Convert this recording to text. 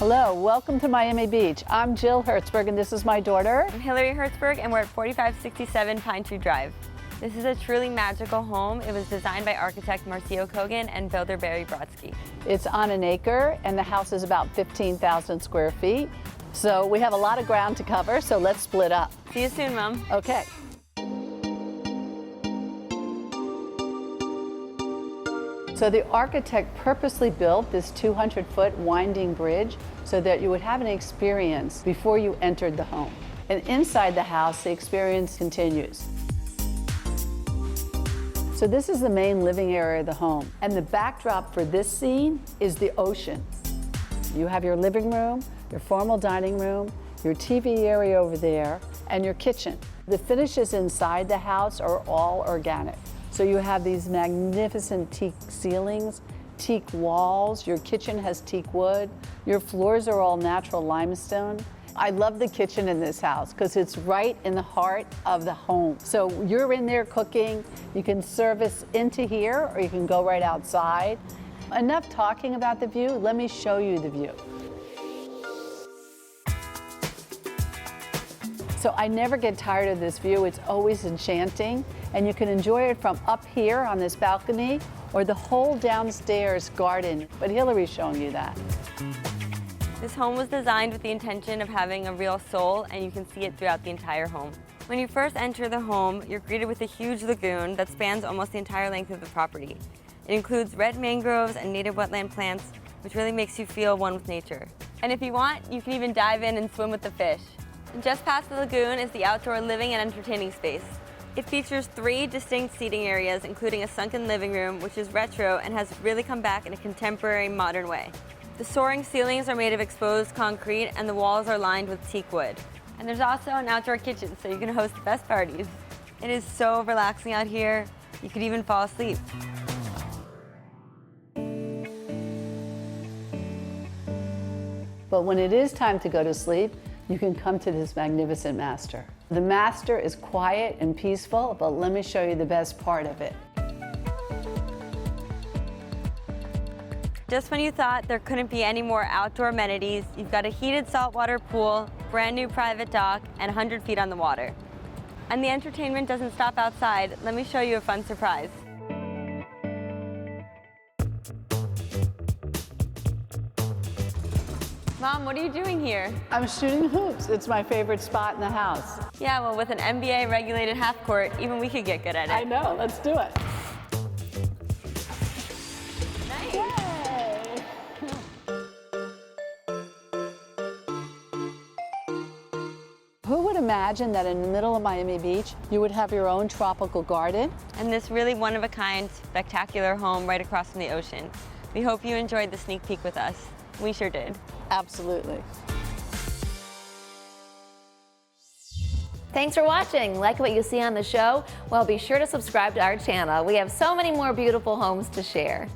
Hello, welcome to Miami Beach. I'm Jill Hertzberg and this is my daughter. I'm HIllary Hertzberg and we're at 4567 Pine Tree Drive. This is a truly magical home. It was designed by architect Marcio Kogan and builder Barry Brodsky. It's on an acre and the house is about 15,000 square feet. So we have a lot of ground to cover, so let's split up. See you soon, Mom. Okay. So the architect purposely built this 200-foot winding bridge so that you would have an experience before you entered the home. And inside the house, the experience continues. So this is the main living area of the home. And the backdrop for this scene is the ocean. You have your living room, your formal dining room, your TV area over there, and your kitchen. The finishes inside the house are all organic. So you have these magnificent teak ceilings, teak walls, your kitchen has teak wood, your floors are all natural limestone. I love the kitchen in this house because it's right in the heart of the home. So you're in there cooking, you can service into here or you can go right outside. Enough talking about the view, let me show you the view. So I never get tired of this view. It's always enchanting, and you can enjoy it from up here on this balcony or the whole downstairs garden. But Hillary's showing you that. This home was designed with the intention of having a real soul, and you can see it throughout the entire home. When you first enter the home, you're greeted with a huge lagoon that spans almost the entire length of the property. It includes red mangroves and native wetland plants, which really makes you feel one with nature. And if you want, you can even dive in and swim with the fish. And just past the lagoon is the outdoor living and entertaining space. It features 3 distinct seating areas, including a sunken living room, which is retro and has really come back in a contemporary, modern way. The soaring ceilings are made of exposed concrete and the walls are lined with teak wood. And there's also an outdoor kitchen, so you can host the best parties. It is so relaxing out here, you could even fall asleep. But when it is time to go to sleep, you can come to this magnificent master. The master is quiet and peaceful, but let me show you the best part of it. Just when you thought there couldn't be any more outdoor amenities, you've got a heated saltwater pool, brand new private dock, and 100 feet on the water. And the entertainment doesn't stop outside. Let me show you a fun surprise. Mom, what are you doing here? I'm shooting hoops. It's my favorite spot in the house. Yeah, well, with an NBA-regulated half court, even we could get good at it. I know, let's do it. Nice. Yay! Who would imagine that in the middle of Miami Beach, you would have your own tropical garden? And this really one-of-a-kind, spectacular home right across from the ocean. We hope you enjoyed the sneak peek with us. We sure did. Absolutely. Thanks for watching. Like what you see on the show? Well, be sure to subscribe to our channel. We have so many more beautiful homes to share.